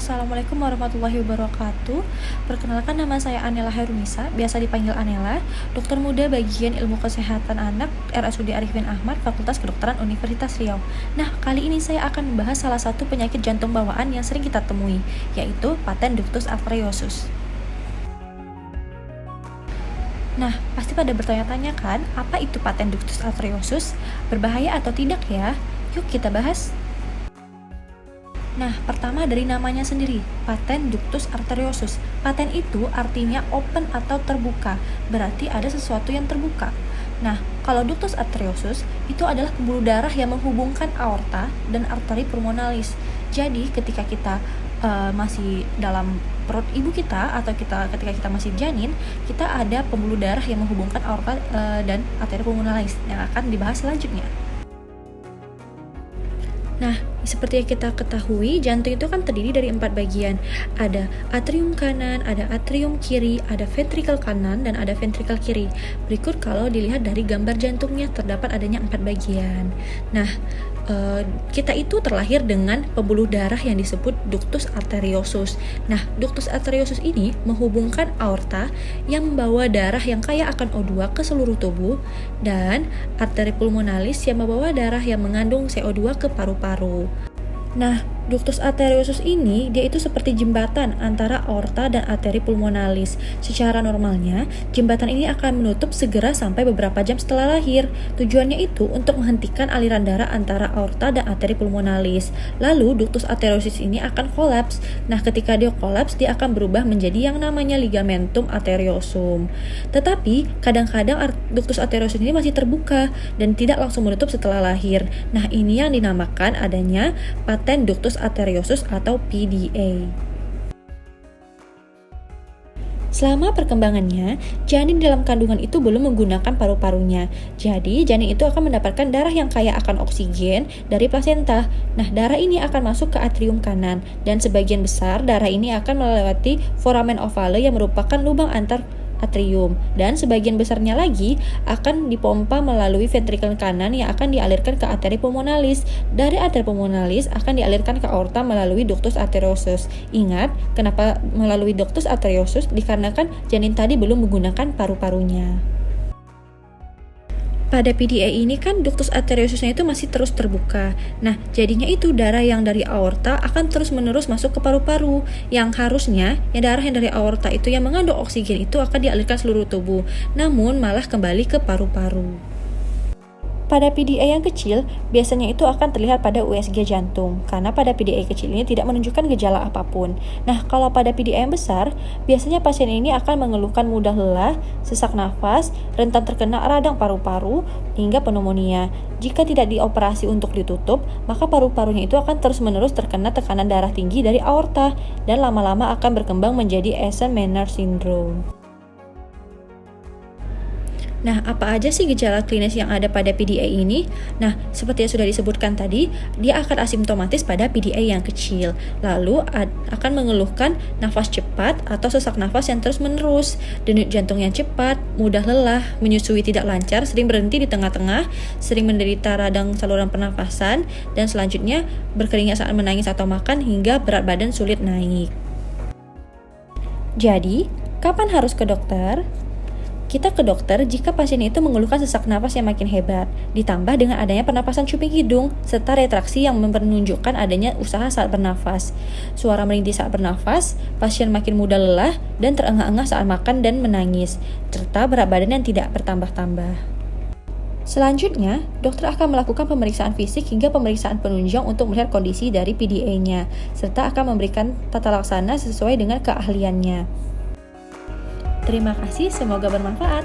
Assalamualaikum warahmatullahi wabarakatuh. Perkenalkan, nama saya Anela Herunisa, biasa dipanggil Anela, dokter muda bagian ilmu kesehatan anak RSUD Arifin Ahmad, Fakultas Kedokteran Universitas Riau. Nah, kali ini saya akan membahas salah satu penyakit jantung bawaan yang sering kita temui, yaitu patent ductus arteriosus. Nah, pasti pada bertanya-tanya kan, apa itu patent ductus arteriosus? Berbahaya atau tidak ya? Yuk kita bahas. Nah, pertama dari namanya sendiri, patent ductus arteriosus. Patent itu artinya open atau terbuka, berarti ada sesuatu yang terbuka. Nah, kalau ductus arteriosus itu adalah pembuluh darah yang menghubungkan aorta dan arteri pulmonalis. Jadi, ketika kita masih dalam perut ibu kita atau ketika kita masih janin, kita ada pembuluh darah yang menghubungkan aorta dan arteri pulmonalis yang akan dibahas selanjutnya. Nah, seperti yang kita ketahui, jantung itu kan terdiri dari 4 bagian. Ada atrium kanan, ada atrium kiri, ada ventrikel kanan, dan ada ventrikel kiri. Berikut kalau dilihat dari gambar jantungnya, terdapat adanya 4 bagian. Nah, kita itu terlahir dengan pembuluh darah yang disebut ductus arteriosus. Nah, ductus arteriosus ini menghubungkan aorta yang membawa darah yang kaya akan O2 ke seluruh tubuh, dan arteri pulmonalis yang membawa darah yang mengandung CO2 ke paru-paru. Nah, ductus arteriosus ini dia itu seperti jembatan antara aorta dan arteri pulmonalis. Secara normalnya, jembatan ini akan menutup segera sampai beberapa jam setelah lahir. Tujuannya itu untuk menghentikan aliran darah antara aorta dan arteri pulmonalis. Lalu, ductus arteriosus ini akan kolaps. Nah, ketika dia kolaps, dia akan berubah menjadi yang namanya ligamentum arteriosum. Tetapi, kadang-kadang ductus arteriosus ini masih terbuka dan tidak langsung menutup setelah lahir. Nah, ini yang dinamakan adanya patent ductus arteriosus atau PDA. Selama perkembangannya, janin dalam kandungan itu belum menggunakan paru-parunya. Jadi, janin itu akan mendapatkan darah yang kaya akan oksigen dari plasenta. Nah, darah ini akan masuk ke atrium kanan, dan sebagian besar darah ini akan melewati foramen ovale yang merupakan lubang antar atrium, dan sebagian besarnya lagi akan dipompa melalui ventrikel kanan yang akan dialirkan ke arteri pulmonalis. Dari arteri pulmonalis akan dialirkan ke aorta melalui ductus arteriosus. Ingat, kenapa melalui ductus arteriosus? Dikarenakan janin tadi belum menggunakan paru-parunya. Pada PDA ini kan ductus arteriosusnya itu masih terus terbuka. Nah, jadinya itu darah yang dari aorta akan terus-menerus masuk ke paru-paru. Yang harusnya, darah yang dari aorta itu yang mengandung oksigen itu akan dialirkan seluruh tubuh. Namun, malah kembali ke paru-paru. Pada PDA yang kecil, biasanya itu akan terlihat pada USG jantung, karena pada PDA kecil ini tidak menunjukkan gejala apapun. Nah, kalau pada PDA yang besar, biasanya pasien ini akan mengeluhkan mudah lelah, sesak nafas, rentan terkena radang paru-paru, hingga pneumonia. Jika tidak dioperasi untuk ditutup, maka paru-parunya itu akan terus-menerus terkena tekanan darah tinggi dari aorta, dan lama-lama akan berkembang menjadi Eisenmenger syndrome. Nah, apa aja sih gejala klinis yang ada pada PDA ini? Nah, seperti yang sudah disebutkan tadi, dia akan asimptomatis pada PDA yang kecil. Lalu akan mengeluhkan nafas cepat atau sesak nafas yang terus-menerus, denyut jantung yang cepat, mudah lelah, menyusui tidak lancar, sering berhenti di tengah-tengah, sering menderita radang saluran pernafasan, dan selanjutnya berkeringat saat menangis atau makan, hingga berat badan sulit naik. Jadi, kapan harus ke dokter? Kita ke dokter jika pasien itu mengeluhkan sesak nafas yang makin hebat, ditambah dengan adanya pernapasan cuping hidung, serta retraksi yang menunjukkan adanya usaha saat bernafas. Suara merintih saat bernafas, pasien makin mudah lelah dan terengah-engah saat makan dan menangis, serta berat badan yang tidak bertambah-tambah. Selanjutnya, dokter akan melakukan pemeriksaan fisik hingga pemeriksaan penunjang untuk melihat kondisi dari PDA-nya, serta akan memberikan tata laksana sesuai dengan keahliannya. Terima kasih, semoga bermanfaat.